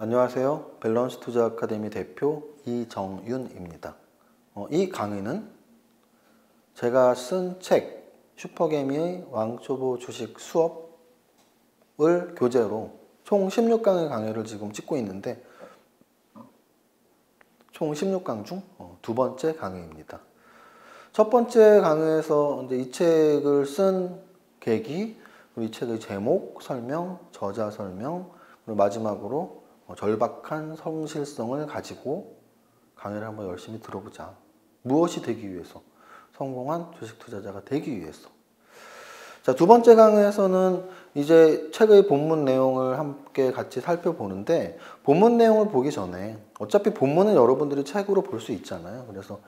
안녕하세요. 밸런스 투자 아카데미 대표 이정윤입니다. 이 강의는 제가 쓴 책 슈퍼개미의 왕초보 주식 수업을 교재로 총 16강의 강의를 지금 찍고 있는데 총 16강 중 두 번째 강의입니다. 첫 번째 강의에서 이제 이 책을 쓴 계기, 그리고 이 책의 제목, 설명, 저자 설명, 그리고 마지막으로 절박한 성실성을 가지고 강의를 한번 열심히 들어보자. 무엇이 되기 위해서? 성공한 주식 투자자가 되기 위해서. 자, 두 번째 강의에서는 이제 책의 본문 내용을 함께 같이 살펴보는데, 본문 내용을 보기 전에 어차피 본문은 여러분들이 책으로 볼 수 있잖아요. 그래서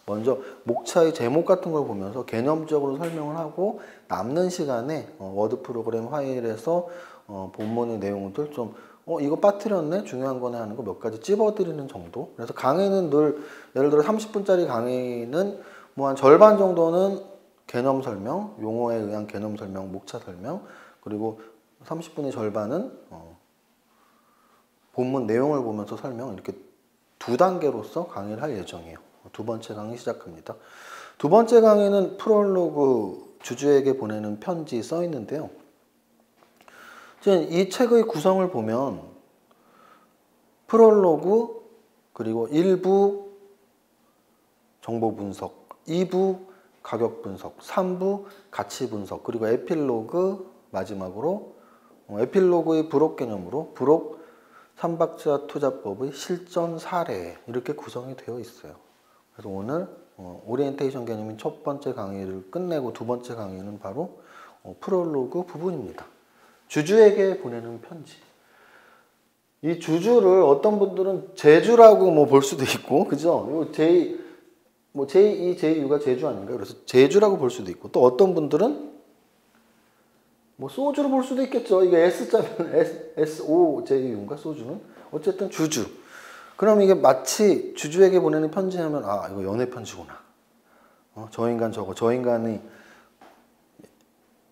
먼저 목차의 제목 같은 걸 보면서 개념적으로 설명을 하고, 남는 시간에 워드 프로그램 파일에서 본문의 내용들 좀 이거 빠뜨렸네? 중요한 거네 하는 거 몇 가지 찝어드리는 정도. 그래서 강의는 늘 예를 들어 30분짜리 강의는 뭐 한 절반 정도는 개념 설명, 용어에 의한 개념 설명, 목차 설명, 그리고 30분의 절반은 본문 내용을 보면서 설명, 이렇게 두 단계로서 강의를 할 예정이에요. 두 번째 강의 시작합니다. 두 번째 강의는 프롤로그, 주주에게 보내는 편지 써 있는데요. 이 책의 구성을 보면 프롤로그, 그리고 1부 정보 분석, 2부 가격 분석, 3부 가치 분석, 그리고 에필로그 마지막으로 에필로그의 불혹 개념으로 불혹 3박자 투자법의 실전 사례, 이렇게 구성이 되어 있어요. 그래서 오늘 오리엔테이션 개념인 첫 번째 강의를 끝내고 두 번째 강의는 바로 프롤로그 부분입니다. 주주에게 보내는 편지. 이 주주를 어떤 분들은 제주라고 볼 수도 있고, 그죠? 제2, 제2유가 제주 아닌가요? 그래서 제주라고 볼 수도 있고, 또 어떤 분들은 소주로 볼 수도 있겠죠. 이게 S자면 SO 제2유인가? 소주는? 어쨌든 주주. 그럼 이게 마치 주주에게 보내는 편지 하면, 아, 이거 연애 편지구나. 저 인간 저거, 저 인간이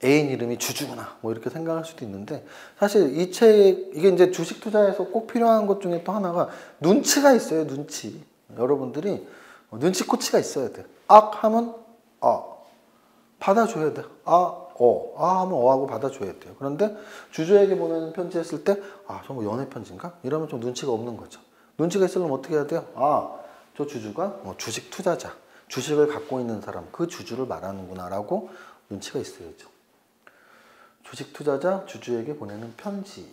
애인 이름이 주주구나. 이렇게 생각할 수도 있는데, 사실 이 책, 이게 이제 주식 투자에서 꼭 필요한 것 중에 또 하나가 눈치가 있어요, 눈치. 여러분들이 눈치코치가 있어야 돼. 악 하면 받아줘야 돼. 하면 하고 받아줘야 돼요. 그런데 주주에게 보내는 편지 했을 때, 저거 연애 편지인가? 이러면 좀 눈치가 없는 거죠. 눈치가 있으려면 어떻게 해야 돼요? 저 주주가 주식 투자자, 주식을 갖고 있는 사람, 그 주주를 말하는구나 라고 눈치가 있어야죠. 주식 투자자, 주주에게 보내는 편지.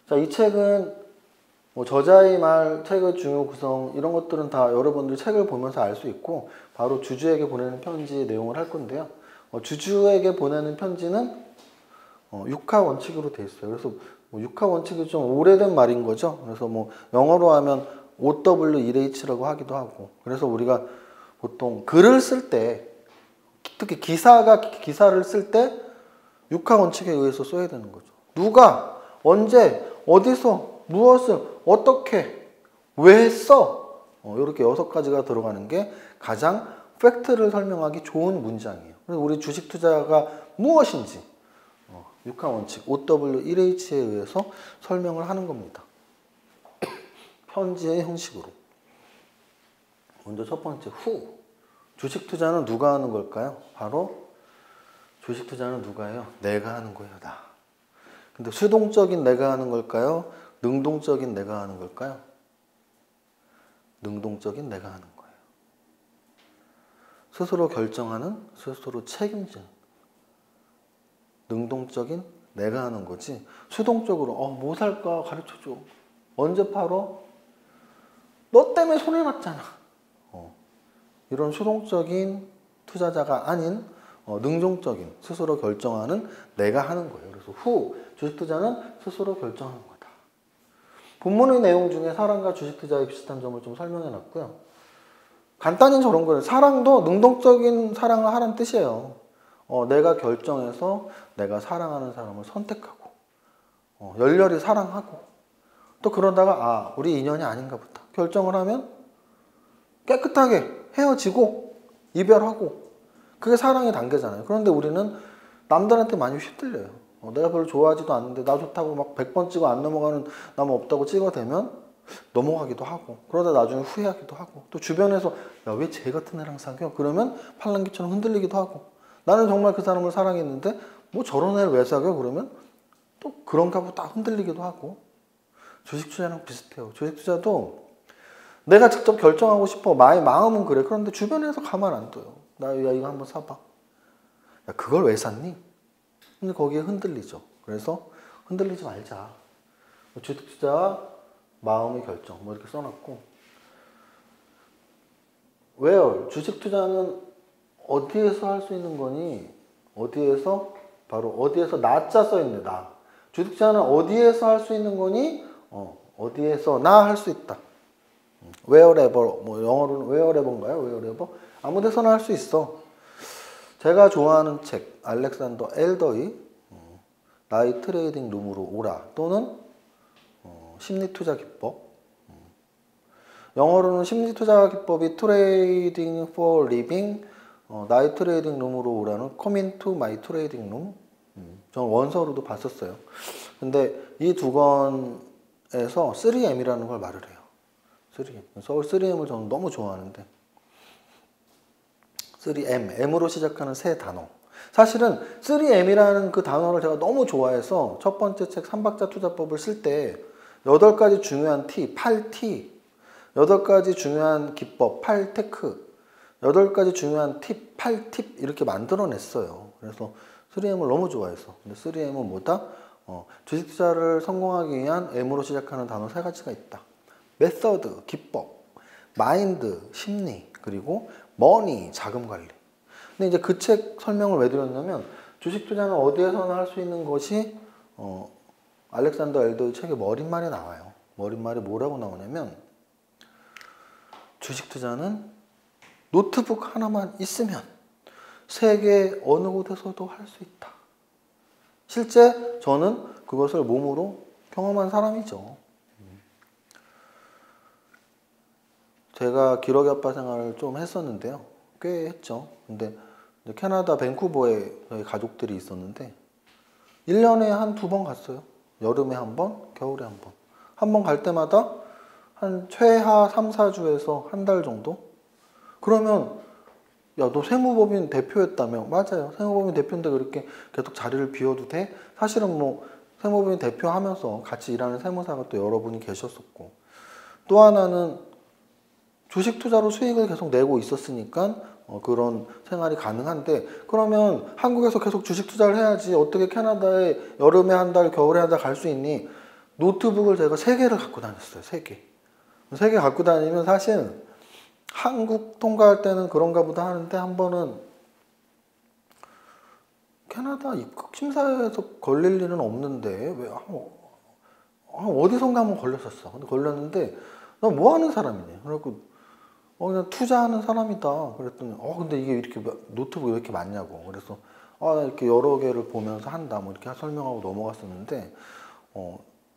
자, 이 책은 저자의 말, 책의 중요 구성, 이런 것들은 다 여러분들이 책을 보면서 알 수 있고, 바로 주주에게 보내는 편지의 내용을 할 건데요. 주주에게 보내는 편지는 6하 원칙으로 되어 있어요. 그래서 6하 원칙이 좀 오래된 말인 거죠. 그래서 영어로 하면 OW1H라고 하기도 하고, 그래서 우리가 보통 글을 쓸 때, 특히 기사를 쓸 때 6하 원칙에 의해서 써야 되는 거죠. 누가, 언제, 어디서, 무엇을, 어떻게, 왜 했어? 이렇게 6가지가 들어가는 게 가장 팩트를 설명하기 좋은 문장이에요. 그래서 우리 주식 투자가 무엇인지 6하 원칙, OW1H에 의해서 설명을 하는 겁니다. 편지의 형식으로. 먼저 첫 번째, 후. 주식 투자는 누가 하는 걸까요? 바로 주식 투자는 누가 해요? 내가 하는 거예요, 나. 근데 수동적인 내가 하는 걸까요? 능동적인 내가 하는 걸까요? 능동적인 내가 하는 거예요. 스스로 결정하는, 스스로 책임지는. 능동적인 내가 하는 거지. 수동적으로 뭐 살까 가르쳐줘. 언제 팔어? 너 때문에 손해났잖아. 이런 수동적인 투자자가 아닌 능동적인, 스스로 결정하는 내가 하는 거예요. 그래서 주식 투자는 스스로 결정하는 거다. 본문의 내용 중에 사랑과 주식 투자의 비슷한 점을 좀 설명해 놨고요. 간단히 저런 거예요. 사랑도 능동적인 사랑을 하라는 뜻이에요. 내가 결정해서 내가 사랑하는 사람을 선택하고, 열렬히 사랑하고, 또 그러다가 우리 인연이 아닌가 보다. 결정을 하면 깨끗하게 헤어지고 이별하고, 그게 사랑의 단계잖아요. 그런데 우리는 남들한테 많이 휘둘려요. 내가 별로 좋아하지도 않는데 나 좋다고 막 100번 찍어 안 넘어가는 나무 없다고 찍어대면 넘어가기도 하고 그러다 나중에 후회하기도 하고 또 주변에서 야, 왜 쟤 같은 애랑 사겨? 그러면 팔랑귀처럼 흔들리기도 하고 나는 정말 그 사람을 사랑했는데 뭐 저런 애를 왜 사겨? 그러면 또 그런가 보다 흔들리기도 하고 주식 투자랑 비슷해요. 주식 투자도 내가 직접 결정하고 싶어. 마음은 그래. 그런데 주변에서 가만 안 둬요. 야, 이거 한번 사봐. 야, 그걸 왜 샀니? 근데 거기에 흔들리죠. 그래서 흔들리지 말자. 주식 투자 마음의 결정 뭐 이렇게 써놨고 where 주식 투자는 어디에서 할 수 있는 거니? 어디에서? 바로 어디에서 나자 써있네. 나. 주식 투자는 어디에서 할 수 있는 거니? 어디에서 나 할 수 있다. wherever 뭐 영어로는 wherever인가요? wherever 아무 데서나 할 수 있어. 제가 좋아하는 책 알렉산더 엘더의 나의 트레이딩 룸으로 오라 또는 심리투자 기법 영어로는 심리투자 기법이 트레이딩 for living 나의 트레이딩 룸으로 오라는 come into my trading room 저는 원서로도 봤었어요. 근데 이 두 권에서 3M이라는 걸 말을 해요. 3M. 서울 3M을 저는 너무 좋아하는데 3M, M으로 시작하는 세 단어. 사실은 3M이라는 그 단어를 제가 너무 좋아해서 첫 번째 책 3박자 투자법을 쓸 때 8가지 중요한 T, 8T, 8가지 중요한 기법, 8테크, 8가지 중요한 팁, 8팁 이렇게 만들어냈어요. 그래서 3M을 너무 좋아해서. 근데 3M은 뭐다? 주식 투자를 성공하기 위한 M으로 시작하는 단어 3가지가 있다. 메서드, 기법, 마인드, 심리, 그리고 머니, 자금 관리. 근데 이제 그 책 설명을 왜 드렸냐면 주식 투자는 어디에서나 할 수 있는 것이 알렉산더 엘더의 책의 머릿말에 나와요. 머릿말에 뭐라고 나오냐면 주식 투자는 노트북 하나만 있으면 세계 어느 곳에서도 할 수 있다. 실제 저는 그것을 몸으로 경험한 사람이죠. 제가 기러기 아빠 생활을 좀 했었는데요. 꽤 했죠. 근데 캐나다 밴쿠버에 저희 가족들이 있었는데 1년에 한 2번 갔어요. 여름에 한 번, 겨울에 한 번. 한 번 갈 때마다 한 최하 3, 4주에서 한 달 정도? 그러면 야, 너 세무법인 대표였다며? 맞아요. 세무법인 대표인데 그렇게 계속 자리를 비워도 돼? 사실은 뭐 세무법인 대표하면서 같이 일하는 세무사가 또 여러분이 계셨었고 또 하나는 주식 투자로 수익을 계속 내고 있었으니까 그런 생활이 가능한데 그러면 한국에서 계속 주식 투자를 해야지 어떻게 캐나다에 여름에 한 달, 겨울에 한 달 갈 수 있니? 노트북을 제가 3개를 갖고 다녔어요. 3개. 3개 갖고 다니면 사실 한국 통과할 때는 그런가 보다 하는데 한 번은 캐나다 입국 심사에서 걸릴 일은 없는데 왜 어디선가 한번 걸렸었어. 근데 걸렸는데 나 뭐 하는 사람이냐. 그래갖고 그냥 투자하는 사람이다. 그랬더니 근데 이게 이렇게 노트북이 왜 이렇게 많냐고. 그래서 이렇게 여러 개를 보면서 한다. 뭐 이렇게 설명하고 넘어갔었는데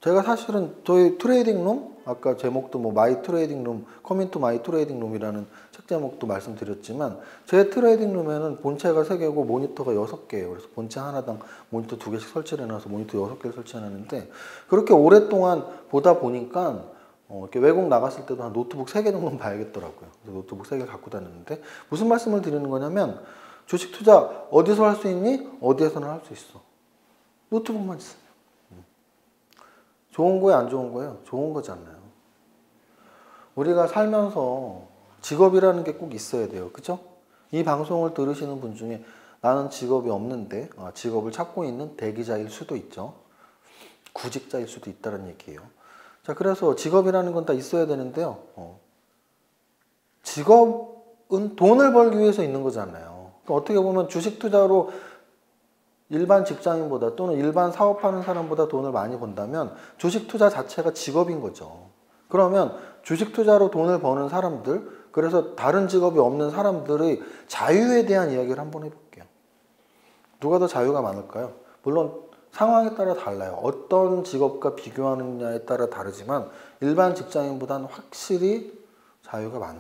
제가 사실은 저희 트레이딩 룸 아까 제목도 뭐 마이 트레이딩 룸, 커민투 마이 트레이딩 룸이라는 책 제목도 말씀드렸지만 제 트레이딩 룸에는 본체가 3개고 모니터가 6개예요. 그래서 본체 하나당 모니터 2개씩 설치를 해놔서 모니터 6개를 설치해놨는데 그렇게 오랫동안 보다 보니까 이렇게 외국 나갔을 때도 한 노트북 3개 정도는 봐야겠더라고요. 그래서 노트북 3개 갖고 다녔는데 무슨 말씀을 드리는 거냐면 주식 투자 어디서 할 수 있니? 어디에서나 할 수 있어. 노트북만 있으면. 좋은 거예요? 안 좋은 거예요? 좋은 거잖아요. 우리가 살면서 직업이라는 게 꼭 있어야 돼요. 그죠? 이 방송을 들으시는 분 중에 나는 직업이 없는데 직업을 찾고 있는 대기자일 수도 있죠. 구직자일 수도 있다는 얘기예요. 자, 그래서 직업이라는 건 다 있어야 되는데요. 직업은 돈을 벌기 위해서 있는 거잖아요. 그러니까 어떻게 보면 주식 투자로 일반 직장인보다 또는 일반 사업하는 사람보다 돈을 많이 번다면 주식 투자 자체가 직업인 거죠. 그러면 주식 투자로 돈을 버는 사람들, 그래서 다른 직업이 없는 사람들의 자유에 대한 이야기를 한번 해볼게요. 누가 더 자유가 많을까요? 물론 상황에 따라 달라요. 어떤 직업과 비교하느냐에 따라 다르지만 일반 직장인보다는 확실히 자유가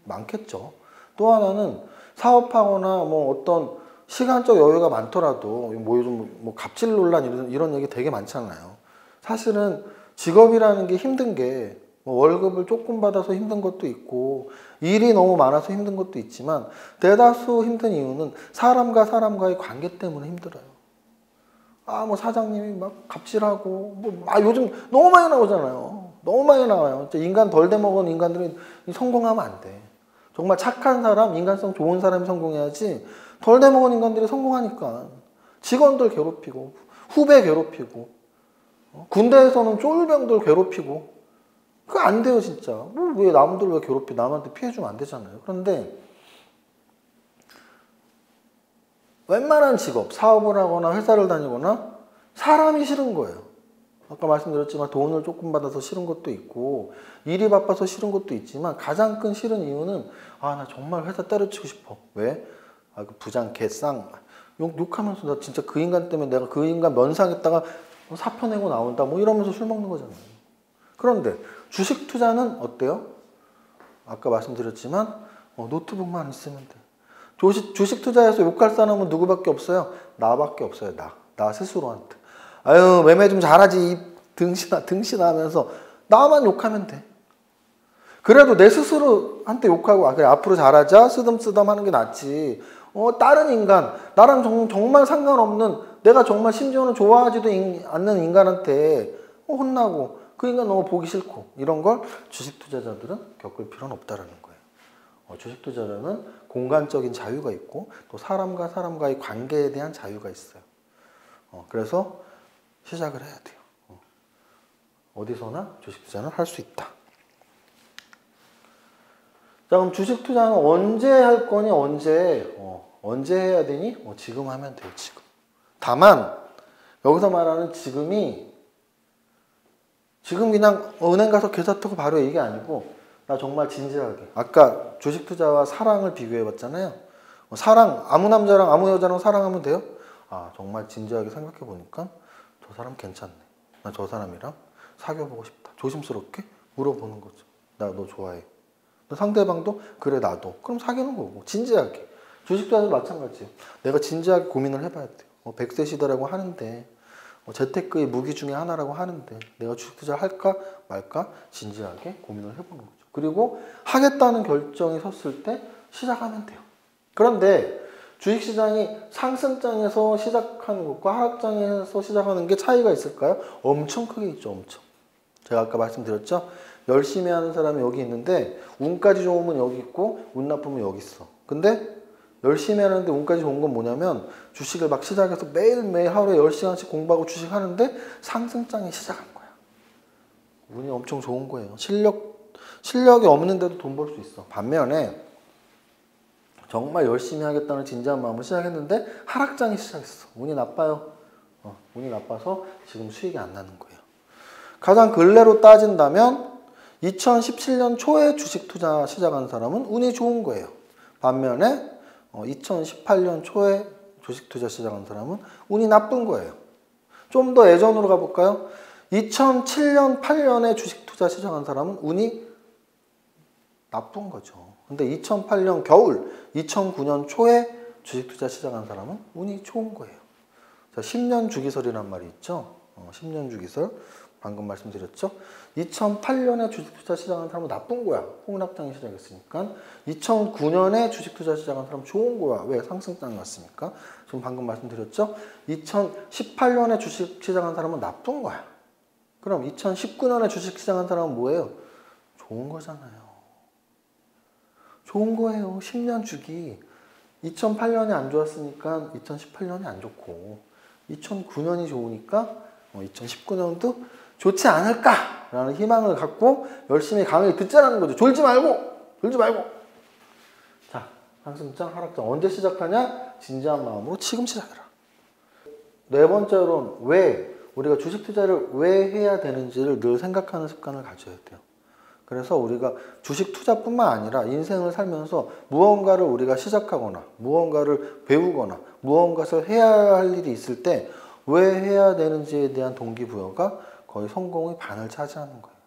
많겠죠. 또 하나는 사업하거나 뭐 어떤 시간적 여유가 많더라도 뭐 요즘 뭐 갑질 논란 이런 얘기 되게 많잖아요. 사실은 직업이라는 게 힘든 게 뭐 월급을 조금 받아서 힘든 것도 있고 일이 너무 많아서 힘든 것도 있지만 대다수 힘든 이유는 사람과 사람과의 관계 때문에 힘들어요. 아, 뭐 사장님이 막 갑질하고 요즘 너무 많이 나오잖아요. 너무 많이 나와요. 인간 덜 돼먹은 인간들이 성공하면 안 돼. 정말 착한 사람, 인간성 좋은 사람이 성공해야지 덜 돼먹은 인간들이 성공하니까 직원들 괴롭히고 후배 괴롭히고 군대에서는 쫄병들 괴롭히고 그거 안 돼요 진짜. 왜 남들 왜 괴롭히 남한테 피해주면 안 되잖아요. 그런데 웬만한 직업, 사업을 하거나 회사를 다니거나 사람이 싫은 거예요. 아까 말씀드렸지만 돈을 조금 받아서 싫은 것도 있고 일이 바빠서 싫은 것도 있지만 가장 큰 싫은 이유는 아, 나 정말 회사 때려치고 싶어. 왜? 아, 그 부장 개쌍 욕하면서 나 진짜 그 인간 때문에 내가 그 인간 면상에다가 사표 내고 나온다 뭐 이러면서 술 먹는 거잖아요. 그런데 주식 투자는 어때요? 아까 말씀드렸지만 노트북만 있으면 돼. 주식 투자해서 욕할 사람은 누구밖에 없어요? 나밖에 없어요. 나 스스로한테. 아유, 매매 좀 잘하지 이 등신아 하면서 나만 욕하면 돼. 그래도 내 스스로한테 욕하고 그래 앞으로 잘하자 쓰담쓰담 하는 게 낫지. 다른 인간 나랑 정말 상관없는 내가 정말 심지어는 좋아하지도 않는 인간한테 혼나고 그 인간 너무 보기 싫고 이런 걸 주식 투자자들은 겪을 필요는 없다라는 거예요. 주식 투자자는 공간적인 자유가 있고 또 사람과 사람과의 관계에 대한 자유가 있어요. 그래서 시작을 해야 돼요. 어디서나 주식 투자는 할 수 있다. 자, 그럼 주식 투자는 언제 할 거니? 언제 해야 되니? 지금 하면 돼요. 지금. 다만 여기서 말하는 지금이 지금 그냥 은행 가서 계좌 터고 바로 이게 아니고 나 정말 진지하게 아까 주식 투자와 사랑을 비교해 봤잖아요. 사랑 아무 남자랑 아무 여자랑 사랑하면 돼요? 아, 정말 진지하게 생각해 보니까 저 사람 괜찮네. 나 저 사람이랑 사귀어 보고 싶다. 조심스럽게 물어보는 거죠. 나 너 좋아해. 상대방도 그래 나도. 그럼 사귀는 거고 진지하게. 주식 투자도 마찬가지예요. 내가 진지하게 고민을 해봐야 돼요. 100세 시대라고 하는데 재테크의 무기 중에 하나라고 하는데 내가 주식 투자를 할까 말까 진지하게 고민을 해보는 거죠. 그리고 하겠다는 결정이 섰을 때 시작하면 돼요. 그런데 주식시장이 상승장에서 시작하는 것과 하락장에서 시작하는 게 차이가 있을까요? 엄청 크게 있죠. 엄청. 제가 아까 말씀드렸죠. 열심히 하는 사람이 여기 있는데 운까지 좋으면 여기 있고 운 나쁘면 여기 있어. 근데 열심히 하는데 운까지 좋은 건 뭐냐면 주식을 막 시작해서 매일매일 하루에 10시간씩 공부하고 주식하는데 상승장이 시작한 거야. 운이 엄청 좋은 거예요. 실력이 없는데도 돈 벌 수 있어. 반면에 정말 열심히 하겠다는 진지한 마음으로 시작했는데 하락장이 시작했어. 운이 나빠요. 운이 나빠서 지금 수익이 안 나는 거예요. 가장 근래로 따진다면 2017년 초에 주식 투자 시작한 사람은 운이 좋은 거예요. 반면에 2018년 초에 주식 투자 시작한 사람은 운이 나쁜 거예요. 좀 더 예전으로 가볼까요? 2007년, 8년에 주식 투자 시작한 사람은 운이 나쁜 거죠. 근데 2008년 겨울, 2009년 초에 주식 투자 시작한 사람은 운이 좋은 거예요. 자, 10년 주기설이란 말이 있죠. 10년 주기설. 방금 말씀드렸죠. 2008년에 주식 투자 시작한 사람은 나쁜 거야. 폭락장이 시작했으니까. 2009년에 주식 투자 시작한 사람은 좋은 거야. 왜? 상승장이 왔으니까. 지금 방금 말씀드렸죠. 2018년에 주식 시작한 사람은 나쁜 거야. 그럼 2019년에 주식 시작한 사람은 뭐예요? 좋은 거잖아요. 좋은 거예요. 10년 주기. 2008년이 안 좋았으니까 2018년이 안 좋고 2009년이 좋으니까 2019년도 좋지 않을까라는 희망을 갖고 열심히 강의 듣자라는 거죠. 졸지 말고. 자, 상승장, 하락장 언제 시작하냐? 진지한 마음으로 지금 시작해라. 네 번째로는 왜 우리가 주식 투자를 왜 해야 되는지를 늘 생각하는 습관을 가져야 돼요. 그래서 우리가 주식 투자뿐만 아니라 인생을 살면서 무언가를 우리가 시작하거나 무언가를 배우거나 무언가를 해야 할 일이 있을 때 왜 해야 되는지에 대한 동기부여가 거의 성공의 반을 차지하는 거예요.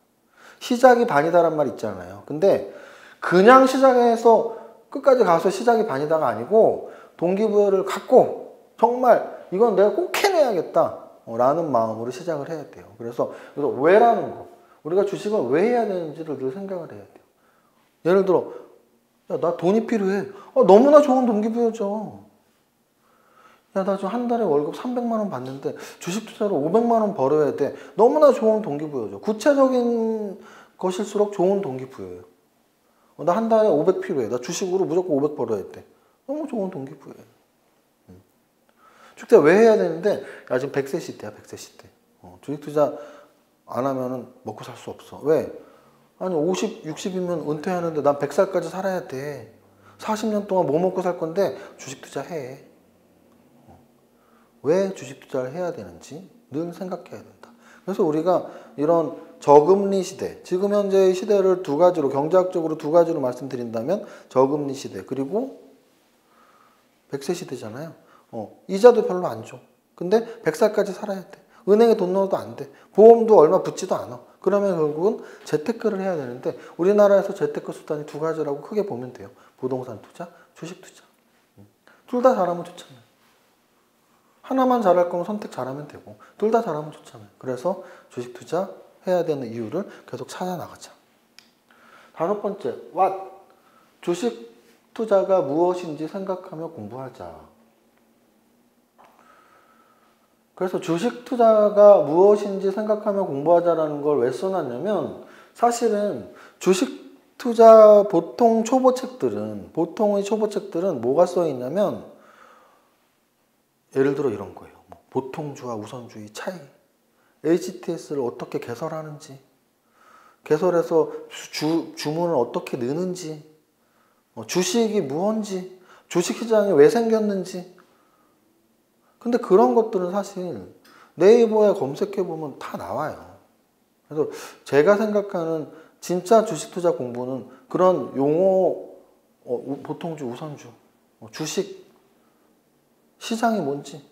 시작이 반이다란 말 있잖아요. 근데 그냥 시작해서 끝까지 가서 시작이 반이다가 아니고 동기부여를 갖고 정말 이건 내가 꼭 해내야겠다 라는 마음으로 시작을 해야 돼요. 그래서 왜라는 거, 우리가 주식을 왜 해야 되는지를 늘 생각을 해야 돼요. 예를 들어 야, 나 돈이 필요해. 너무나 좋은 동기부여죠. 야, 나 지금 한 달에 월급 300만 원 받는데 주식 투자로 500만 원 벌어야 돼. 너무나 좋은 동기부여죠. 구체적인 것일수록 좋은 동기부여예요. 나 한 달에 500 필요해. 나 주식으로 무조건 500 벌어야 돼. 너무 좋은 동기부여예요. 주식 투자 왜 해야 되는데, 야, 지금 100세 시대야, 100세 시대. 주식 투자 안 하면은 먹고 살 수 없어. 왜? 아니, 50, 60이면 은퇴하는데 난 100살까지 살아야 돼. 40년 동안 뭐 먹고 살 건데 주식 투자 해. 왜 주식 투자를 해야 되는지 늘 생각해야 된다. 그래서 우리가 이런 저금리 시대, 지금 현재의 시대를 두 가지로, 경제학적으로 두 가지로 말씀드린다면 저금리 시대, 그리고 100세 시대잖아요. 이자도 별로 안 줘. 근데 100살까지 살아야 돼. 은행에 돈 넣어도 안 돼. 보험도 얼마 붙지도 않아. 그러면 결국은 재테크를 해야 되는데, 우리나라에서 재테크 수단이 두 가지라고 크게 보면 돼요. 부동산 투자, 주식 투자. 둘 다 잘하면 좋잖아요. 하나만 잘할 거면 선택 잘하면 되고, 둘 다 잘하면 좋잖아요. 그래서 주식 투자 해야 되는 이유를 계속 찾아 나가자. 다섯 번째, what? 주식 투자가 무엇인지 생각하며 공부하자. 그래서 주식 투자가 무엇인지 생각하며 공부하자라는 걸 왜 써놨냐면, 사실은 주식 투자 보통의 초보책들은 뭐가 써 있냐면, 예를 들어 이런 거예요. 보통주와 우선주의 차이, HTS를 어떻게 개설하는지, 개설해서 주문을 어떻게 넣는지, 주식이 무언지, 주식시장이 왜 생겼는지. 근데 그런 것들은 사실 네이버에 검색해보면 다 나와요. 그래서 제가 생각하는 진짜 주식 투자 공부는 그런 용어, 보통주, 우선주, 주식 시장이 뭔지,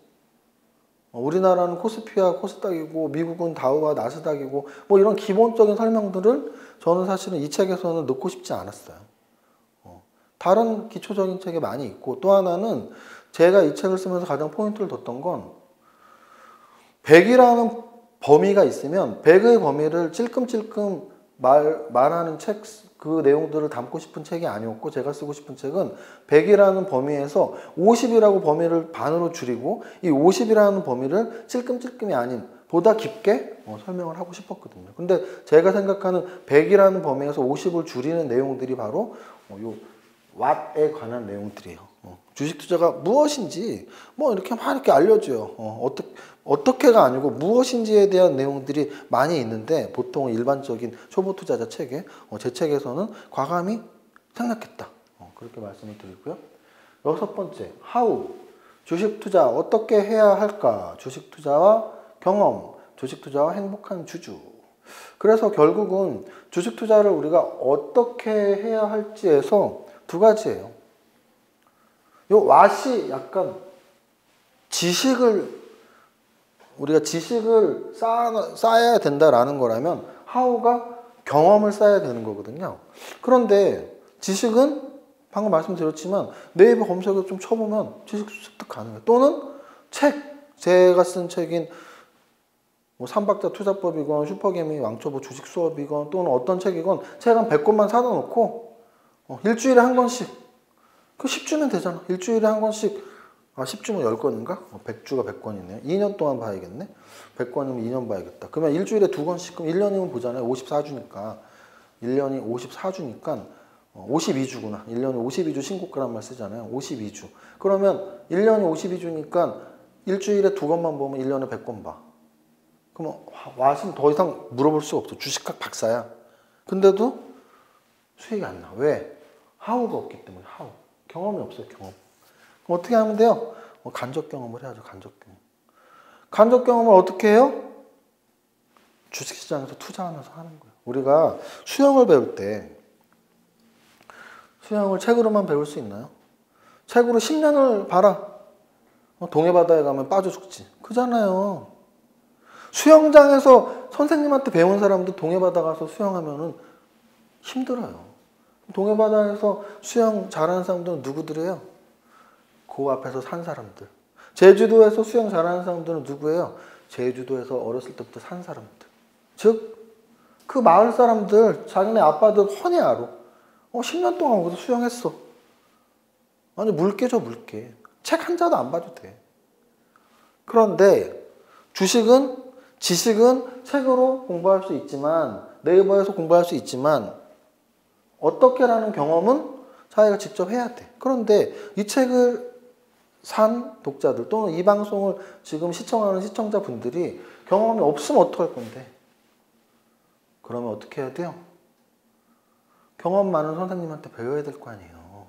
우리나라는 코스피와 코스닥이고 미국은 다우와 나스닥이고 뭐 이런 기본적인 설명들을 저는 사실은 이 책에서는 넣고 싶지 않았어요. 다른 기초적인 책이 많이 있고, 또 하나는 제가 이 책을 쓰면서 가장 포인트를 뒀던 건, 100이라는 범위가 있으면 100의 범위를 찔끔찔끔 말하는 책, 그 내용들을 담고 싶은 책이 아니었고, 제가 쓰고 싶은 책은 100이라는 범위에서 50이라고 범위를 반으로 줄이고, 이 50이라는 범위를 찔끔찔끔이 아닌 보다 깊게 설명을 하고 싶었거든요. 근데 제가 생각하는 100이라는 범위에서 50을 줄이는 내용들이 바로 요 what에 관한 내용들이에요. 주식 투자가 무엇인지 이렇게 막 이렇게 알려줘요. 어떻게가 아니고 무엇인지에 대한 내용들이 많이 있는데, 보통 일반적인 초보 투자자 책에, 제 책에서는 과감히 생략했다. 그렇게 말씀을 드리고요. 여섯 번째, how. 주식 투자 어떻게 해야 할까? 주식 투자와 경험, 주식 투자와 행복한 주주. 그래서 결국은 주식 투자를 우리가 어떻게 해야 할지에서 두 가지예요. 요 what이 약간 우리가 지식을 쌓아야 된다라는 거라면, how가 경험을 쌓아야 되는 거거든요. 그런데 지식은 방금 말씀드렸지만 네이버 검색을 좀 쳐보면 지식 습득 가능해요. 또는 제가 쓴 책인 삼박자 투자법이건 슈퍼개미 왕초보 주식 수업이건 또는 어떤 책이건 책 한 100권만 사다 놓고 일주일에 한 권씩, 그 10주면 되잖아. 일주일에 한 권씩, 10주면 10권인가? 100주가 100권이네요. 2년 동안 봐야겠네. 100권이면 2년 봐야겠다. 그러면 일주일에 2권씩, 그럼 1년이면 보잖아요. 54주니까. 1년이 54주니까 52주구나. 1년에 52주 신고가란 말 쓰잖아요. 52주. 그러면 1년이 52주니까 일주일에 2권만 보면 1년에 100권 봐. 그럼 왓은 더 이상 물어볼 수가 없어. 주식학 박사야. 근데도 수익이 안 나. 왜? how가 없기 때문에. how. 경험이 없어요. 경험. 그럼 어떻게 하면 돼요? 간접 경험을 해야죠. 간접 경험. 간접 경험을 어떻게 해요? 주식시장에서 투자하면서 하는 거예요. 우리가 수영을 배울 때, 수영을 책으로만 배울 수 있나요? 책으로 10년을 봐라. 동해바다에 가면 빠져 죽지. 그잖아요. 수영장에서 선생님한테 배운 사람도 동해바다 가서 수영하면은 힘들어요. 동해바다에서 수영 잘하는 사람들은 누구들이에요? 그 앞에서 산 사람들. 제주도에서 수영 잘하는 사람들은 누구예요? 제주도에서 어렸을 때부터 산 사람들. 즉 그 마을 사람들 자기네 아빠들 훤히 알아. 10년 동안 거기서 수영했어. 아니 물개죠 물개. 책 한 자도 안 봐도 돼. 그런데 주식은 지식은 책으로 공부할 수 있지만 네이버에서 공부할 수 있지만 어떻게라는 경험은 자기가 직접 해야 돼. 그런데 이 책을 산 독자들 또는 이 방송을 지금 시청하는 시청자분들이 경험이 없으면 어떡할 건데? 그러면 어떻게 해야 돼요? 경험 많은 선생님한테 배워야 될 거 아니에요.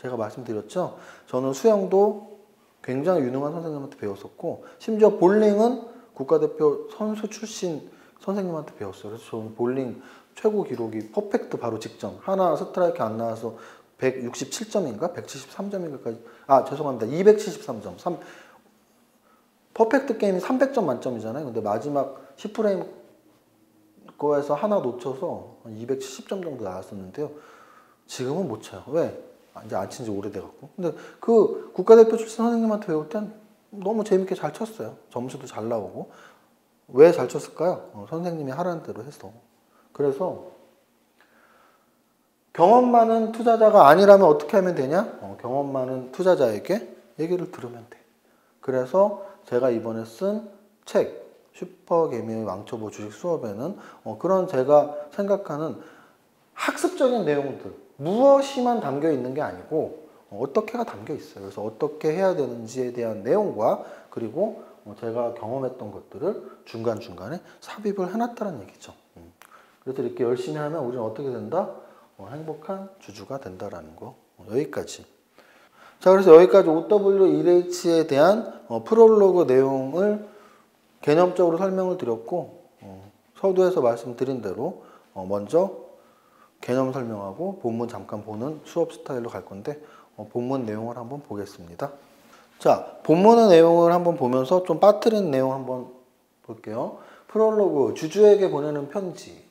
제가 말씀드렸죠? 저는 수영도 굉장히 유능한 선생님한테 배웠었고 심지어 볼링은 국가대표 선수 출신 선생님한테 배웠어요. 그래서 저는 볼링 최고 기록이 퍼펙트 바로 직전. 하나 스트라이크 안 나와서 167점인가? 173점인가까지. 죄송합니다. 273점. 퍼펙트 게임이 300점 만점이잖아요. 근데 마지막 10프레임 거에서 하나 놓쳐서 270점 정도 나왔었는데요. 지금은 못 쳐요. 왜? 이제 안 친 지 오래돼갖고. 근데 그 국가대표 출신 선생님한테 배울 땐 너무 재밌게 잘 쳤어요. 점수도 잘 나오고. 왜 잘 쳤을까요? 선생님이 하라는 대로 했어. 그래서 경험 많은 투자자가 아니라면 어떻게 하면 되냐? 경험 많은 투자자에게 얘기를 들으면 돼. 그래서 제가 이번에 쓴 책 슈퍼개미의 왕초보 주식 수업에는 그런 제가 생각하는 학습적인 내용들 무엇이만 담겨 있는 게 아니고 어떻게가 담겨 있어요. 그래서 어떻게 해야 되는지에 대한 내용과 그리고 제가 경험했던 것들을 중간중간에 삽입을 해놨다는 얘기죠. 그래서 이렇게 열심히 하면 우리는 어떻게 된다? 행복한 주주가 된다라는 거. 여기까지. 자, 그래서 여기까지 OW1H에 대한 프롤로그 내용을 개념적으로 설명을 드렸고 서두에서 말씀드린 대로 먼저 개념 설명하고 본문 잠깐 보는 수업 스타일로 갈 건데 본문 내용을 한번 보겠습니다. 자, 본문의 내용을 한번 보면서 좀 빠뜨린 내용 한번 볼게요. 프롤로그, 주주에게 보내는 편지.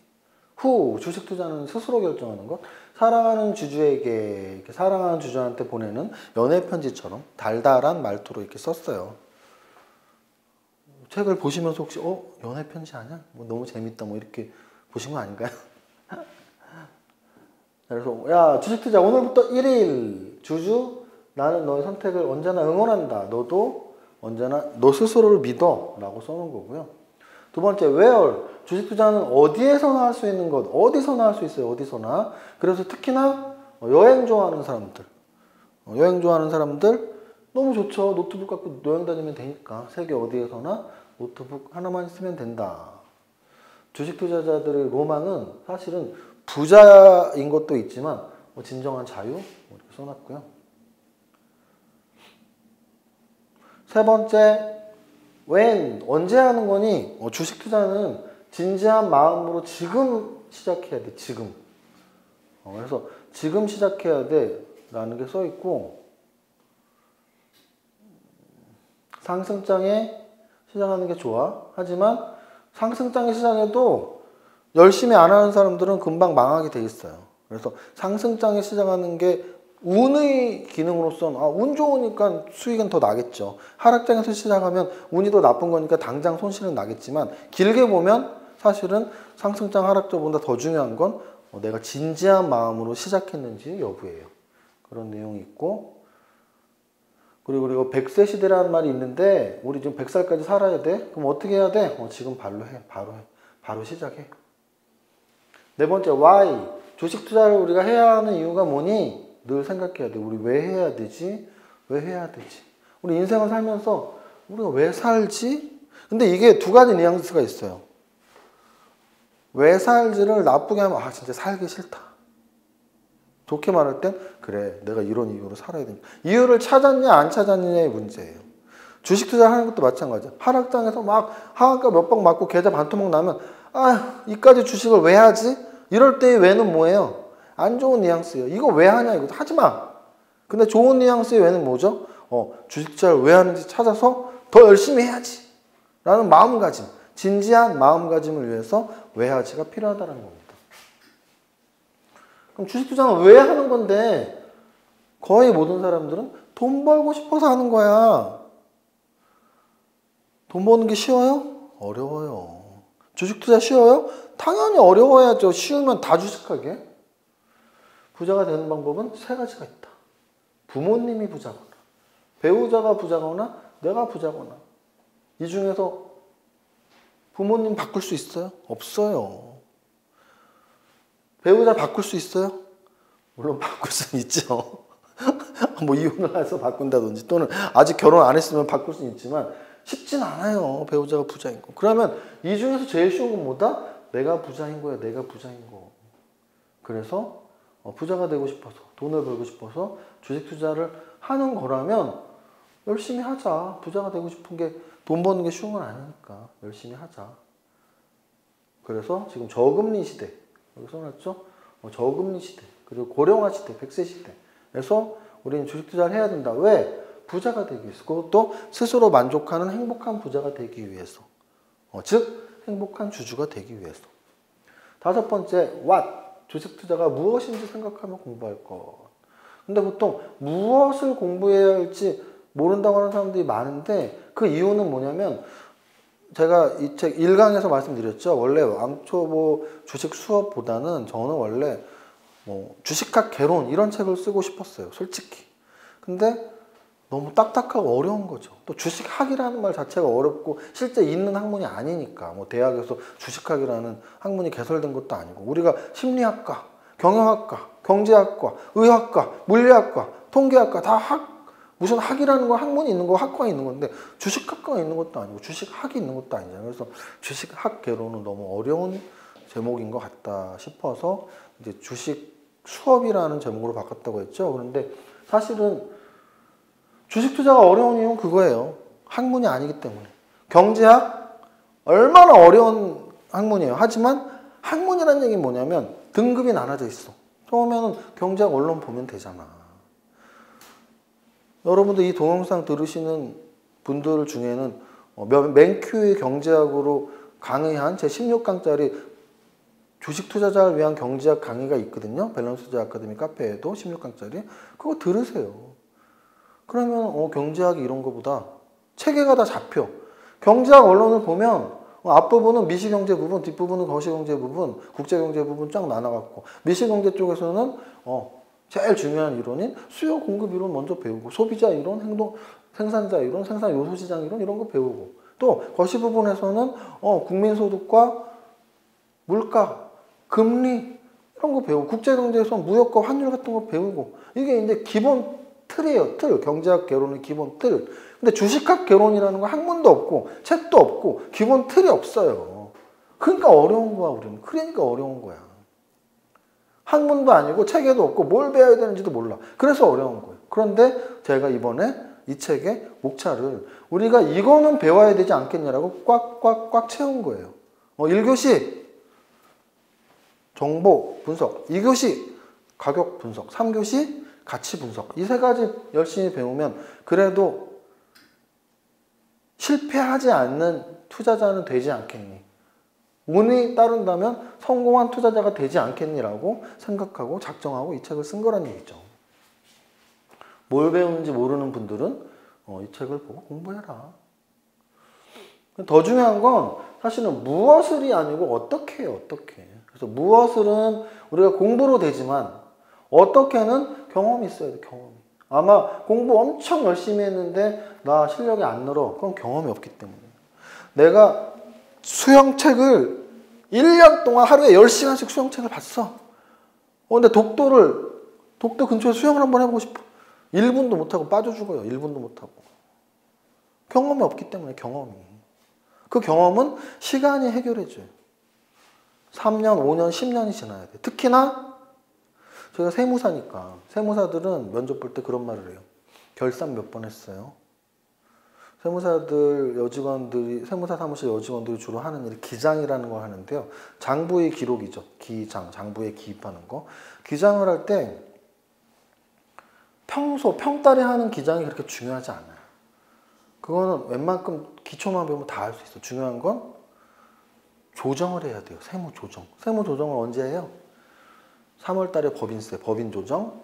후, 주식 투자는 스스로 결정하는 것. 사랑하는 주주에게, 이렇게 사랑하는 주주한테 보내는 연애 편지처럼 달달한 말투로 이렇게 썼어요. 책을 보시면서 혹시 연애 편지 아니야? 뭐 너무 재밌다 뭐 이렇게 보신 거 아닌가요? 그래서 야 주식 투자 오늘부터 1일 주주 나는 너의 선택을 언제나 응원한다. 너도 언제나 너 스스로를 믿어 라고 써놓은 거고요. 두 번째 where 주식 투자는 어디에서나 할 수 있는 것. 어디서나 할 수 있어요. 어디서나. 그래서 특히나 여행 좋아하는 사람들 여행 좋아하는 사람들 너무 좋죠. 노트북 갖고 여행 다니면 되니까 세계 어디에서나 노트북 하나만 쓰면 된다. 주식 투자자들의 로망은 사실은 부자인 것도 있지만 진정한 자유 이렇게 써놨고요. 세 번째 when 언제 하는 거니? 주식 투자는 진지한 마음으로 지금 시작해야 돼. 지금. 그래서 지금 시작해야 돼 라는 게 써 있고 상승장에 시작하는 게 좋아. 하지만 상승장에 시작해도 열심히 안 하는 사람들은 금방 망하게 돼 있어요. 그래서 상승장에 시작하는 게 운의 기능으로서는 운 좋으니까 수익은 더 나겠죠. 하락장에서 시작하면 운이 더 나쁜 거니까 당장 손실은 나겠지만 길게 보면 사실은 상승장 하락장보다 더 중요한 건 내가 진지한 마음으로 시작했는지 여부예요. 그런 내용이 있고 그리고 100세 시대라는 말이 있는데 우리 지금 100살까지 살아야 돼? 그럼 어떻게 해야 돼? 지금 바로 해. 바로 시작해. 네 번째 why 주식 투자를 우리가 해야 하는 이유가 뭐니? 늘 생각해야 돼. 우리 왜 해야 되지? 왜 해야 되지? 우리 인생을 살면서 우리가 왜 살지? 근데 이게 두 가지 뉘앙스가 있어요. 왜 살지를 나쁘게 하면 진짜 살기 싫다. 좋게 말할 땐 그래 내가 이런 이유로 살아야 된다. 이유를 찾았냐 안 찾았느냐의 문제예요. 주식 투자를 하는 것도 마찬가지야. 하락장에서 막 하한가 몇 방 맞고 계좌 반토막 나면 이까지 주식을 왜 하지? 이럴 때의 왜는 뭐예요? 안 좋은 뉘앙스예요. 이거 왜 하냐 이거 하지 마. 근데 좋은 뉘앙스의 왜는 뭐죠? 주식 투자를 왜 하는지 찾아서 더 열심히 해야지 라는 마음가짐, 진지한 마음가짐을 위해서 왜 하지가 필요하다는 겁니다. 그럼 주식 투자는 왜 하는 건데 거의 모든 사람들은 돈 벌고 싶어서 하는 거야. 돈 버는 게 쉬워요? 어려워요. 주식 투자 쉬워요? 당연히 어려워야죠. 쉬우면 다 주식하게. 부자가 되는 방법은 세 가지가 있다. 부모님이 부자거나, 배우자가 부자거나, 내가 부자거나. 이 중에서 부모님 바꿀 수 있어요? 없어요. 배우자 바꿀 수 있어요? 물론 바꿀 수는 있죠. 뭐 이혼을 해서 바꾼다든지 또는 아직 결혼 안 했으면 바꿀 수는 있지만 쉽진 않아요. 배우자가 부자인 거. 그러면 이 중에서 제일 쉬운 건 뭐다? 내가 부자인 거야. 내가 부자인 거. 그래서 부자가 되고 싶어서 돈을 벌고 싶어서 주식 투자를 하는 거라면 열심히 하자. 부자가 되고 싶은 게 돈 버는 게 쉬운 건 아니니까 열심히 하자. 그래서 지금 저금리 시대 여기 써놨죠? 저금리 시대 그리고 고령화 시대 100세 시대에서 우리는 주식 투자를 해야 된다. 왜? 부자가 되기 위해서. 그것도 스스로 만족하는 행복한 부자가 되기 위해서. 즉 행복한 주주가 되기 위해서. 다섯 번째, what? 주식 투자가 무엇인지 생각하며 공부할 것. 근데 보통 무엇을 공부해야 할지 모른다고 하는 사람들이 많은데 그 이유는 뭐냐면 제가 이 책 1강에서 말씀드렸죠. 원래 왕초보 주식 수업보다는 저는 원래 뭐 주식학 개론 이런 책을 쓰고 싶었어요. 솔직히. 근데 너무 딱딱하고 어려운 거죠. 또 주식학이라는 말 자체가 어렵고 실제 있는 학문이 아니니까 뭐 대학에서 주식학이라는 학문이 개설된 것도 아니고 우리가 심리학과, 경영학과, 경제학과, 의학과, 물리학과, 통계학과 다 무슨 학이라는 거 학문이 있는 거 학과가 있는 건데 주식학과가 있는 것도 아니고 주식학이 있는 것도 아니잖아요. 그래서 주식학 개론은 너무 어려운 제목인 것 같다 싶어서 이제 주식 수업이라는 제목으로 바꿨다고 했죠. 그런데 사실은 주식 투자가 어려운 이유는 그거예요. 학문이 아니기 때문에. 경제학 얼마나 어려운 학문이에요. 하지만 학문이라는 얘기는 뭐냐면 등급이 나눠져 있어. 처음에는 경제학 원론 보면 되잖아. 여러분들 이 동영상 들으시는 분들 중에는 맨큐의 경제학으로 강의한 제 16강짜리 주식 투자자를 위한 경제학 강의가 있거든요. 밸런스 투자 아카데미 카페에도 16강짜리. 그거 들으세요. 그러면 경제학이 이런 거보다 체계가 다 잡혀. 경제학 원론을 보면 앞부분은 미시경제 부분, 뒷부분은 거시경제 부분, 국제경제 부분 쫙 나눠갖고 미시경제 쪽에서는 제일 중요한 이론인 수요 공급 이론 먼저 배우고 소비자 이론, 행동 생산자 이론, 생산 요소 시장 이론 이런 거 배우고 또 거시 부분에서는 국민소득과 물가, 금리 이런 거 배우고 국제경제에서 무역과 환율 같은 거 배우고 이게 이제 기본 틀이에요. 틀. 경제학 개론의 기본 틀. 근데 주식학 개론이라는 거 학문도 없고 책도 없고 기본 틀이 없어요. 그러니까 어려운 거야 우리는. 그러니까 어려운 거야. 학문도 아니고 체계도 없고 뭘 배워야 되는지도 몰라. 그래서 어려운 거예요. 그런데 제가 이번에 이 책의 목차를 우리가 이거는 배워야 되지 않겠냐라고 꽉꽉꽉 채운 거예요. 1교시 정보 분석, 2교시 가격 분석, 3교시 가치 분석. 이 세 가지 열심히 배우면 그래도 실패하지 않는 투자자는 되지 않겠니? 운이 따른다면 성공한 투자자가 되지 않겠니라고 생각하고 작정하고 이 책을 쓴 거란 얘기죠. 뭘 배우는지 모르는 분들은 이 책을 보고 공부해라. 더 중요한 건 사실은 무엇을이 아니고 어떻게 해요. 어떻게. 그래서 무엇을은 우리가 공부로 되지만 어떻게는 경험이 있어야 돼. 경험이. 아마 공부 엄청 열심히 했는데 나 실력이 안 늘어. 그건 경험이 없기 때문에. 내가 수영책을 1년 동안 하루에 10시간씩 수영책을 봤어. 근데 독도 근처에 수영을 한번 해보고 싶어. 1분도 못하고 빠져 죽어요. 1분도 못하고. 경험이 없기 때문에 경험이. 그 경험은 시간이 해결해줘요. 3년, 5년, 10년이 지나야 돼. 특히나 제가 세무사니까 세무사들은 면접 볼 때 그런 말을 해요. 결산 몇 번 했어요? 세무사들 여직원들이 세무사 사무실 여직원들이 주로 하는 일이 기장이라는 걸 하는데요. 장부의 기록이죠. 기장, 장부에 기입하는 거. 기장을 할 때 평달에 하는 기장이 그렇게 중요하지 않아요. 그거는 웬만큼 기초만 배우면 다 할 수 있어요. 중요한 건 조정을 해야 돼요. 세무 조정. 세무 조정을 언제 해요? 3월 달에 법인세, 법인 조정,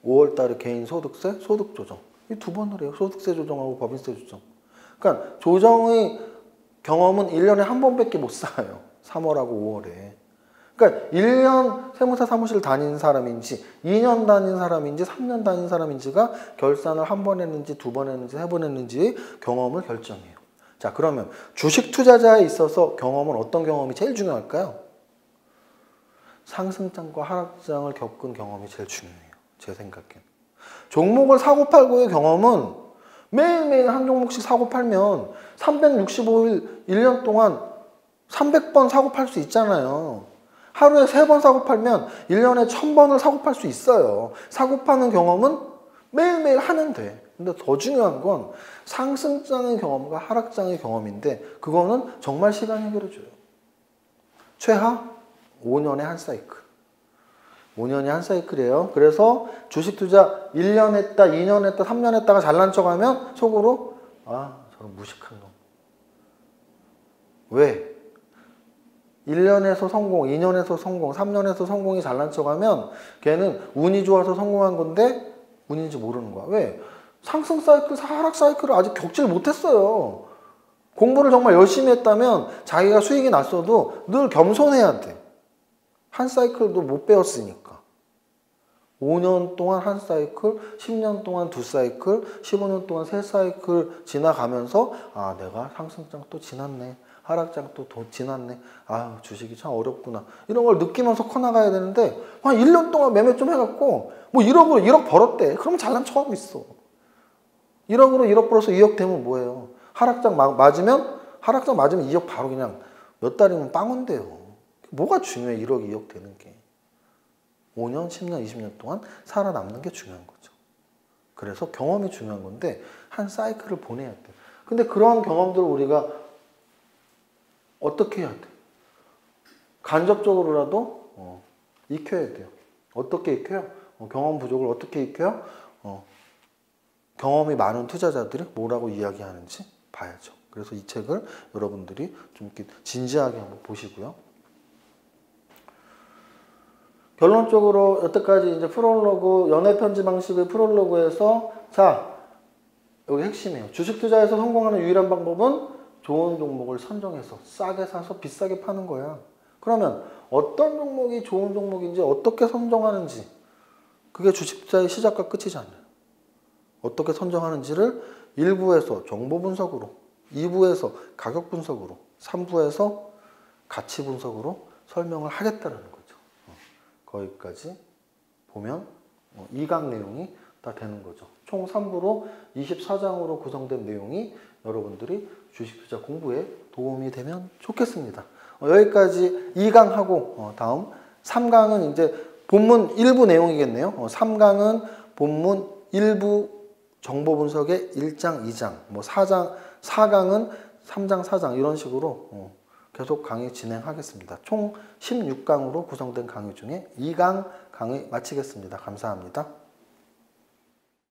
5월 달에 개인 소득세, 소득 조정. 이 두 번을 해요. 소득세 조정하고 법인세 조정. 그러니까 조정의 경험은 1년에 한 번밖에 못 쌓아요. 3월하고 5월에. 그러니까 1년 세무사 사무실 다닌 사람인지 2년 다닌 사람인지 3년 다닌 사람인지가 결산을 한 번 했는지 두 번 했는지 세 번 했는지 경험을 결정해요. 자, 그러면 주식 투자자에 있어서 경험은 어떤 경험이 제일 중요할까요? 상승장과 하락장을 겪은 경험이 제일 중요해요. 제 생각엔. 종목을 사고 팔고의 경험은 매일매일 한 종목씩 사고 팔면 365일 1년 동안 300번 사고 팔 수 있잖아요. 하루에 3번 사고 팔면 1년에 1000번을 사고 팔 수 있어요. 사고 파는 경험은 매일매일 하면 돼. 근데 더 중요한 건 상승장의 경험과 하락장의 경험인데 그거는 정말 시간이 해결해줘요. 최하 5년에 한 사이클. 5년이 한 사이클이에요. 그래서 주식 투자 1년 했다, 2년 했다, 3년 했다가 잘난 척하면 속으로 아, 저런 무식한 놈. 왜? 1년에서 성공, 2년에서 성공, 3년에서 성공이 잘난 척하면 걔는 운이 좋아서 성공한 건데 운인지 모르는 거야. 왜? 상승 사이클, 하락 사이클을 아직 겪질 못했어요. 공부를 정말 열심히 했다면 자기가 수익이 났어도 늘 겸손해야 돼. 한 사이클도 못 배웠으니까. 5년 동안 한 사이클, 10년 동안 두 사이클, 15년 동안 세 사이클 지나가면서 아, 내가 상승장 또 지났네. 하락장 또 지났네. 아유, 주식이 참 어렵구나. 이런 걸 느끼면서 커나가야 되는데 한 1년 동안 매매 좀 해갖고 뭐 1억 벌었대. 그러면 잘난 척하고 있어. 1억으로 1억 벌어서 2억 되면 뭐예요? 하락장 맞으면 2억 바로 그냥 몇 달이면 빵원돼요. 뭐가 중요해 1억 2억 되는 게. 5년, 10년, 20년 동안 살아남는 게 중요한 거죠. 그래서 경험이 중요한 건데 한 사이클을 보내야 돼. 근데 그러한 경험들을 우리가 어떻게 해야 돼? 간접적으로라도 익혀야 돼요. 어떻게 익혀요? 경험 부족을 어떻게 익혀요? 경험이 많은 투자자들이 뭐라고 이야기하는지 봐야죠. 그래서 이 책을 여러분들이 좀 이렇게 진지하게 한번 보시고요. 결론적으로 여태까지 이제 프롤로그, 연애 편지 방식의 프롤로그에서 자, 여기 핵심이에요. 주식 투자에서 성공하는 유일한 방법은 좋은 종목을 선정해서 싸게 사서 비싸게 파는 거야. 그러면 어떤 종목이 좋은 종목인지 어떻게 선정하는지 그게 주식 투자의 시작과 끝이잖아요. 어떻게 선정하는지를 1부에서 정보 분석으로, 2부에서 가격 분석으로, 3부에서 가치 분석으로 설명을 하겠다는 거죠. 거기까지 보면 2강 내용이 다 되는 거죠. 총 3부로 24장으로 구성된 내용이 여러분들이 주식투자 공부에 도움이 되면 좋겠습니다. 여기까지 2강하고 다음 3강은 이제 본문 1부 내용이겠네요. 3강은 본문 1부 정보 분석의 1장, 2장, 뭐 4강은 3장, 4장 이런 식으로 계속 강의 진행하겠습니다. 총 16강으로 구성된 강의 중에 2강 강의 마치겠습니다. 감사합니다.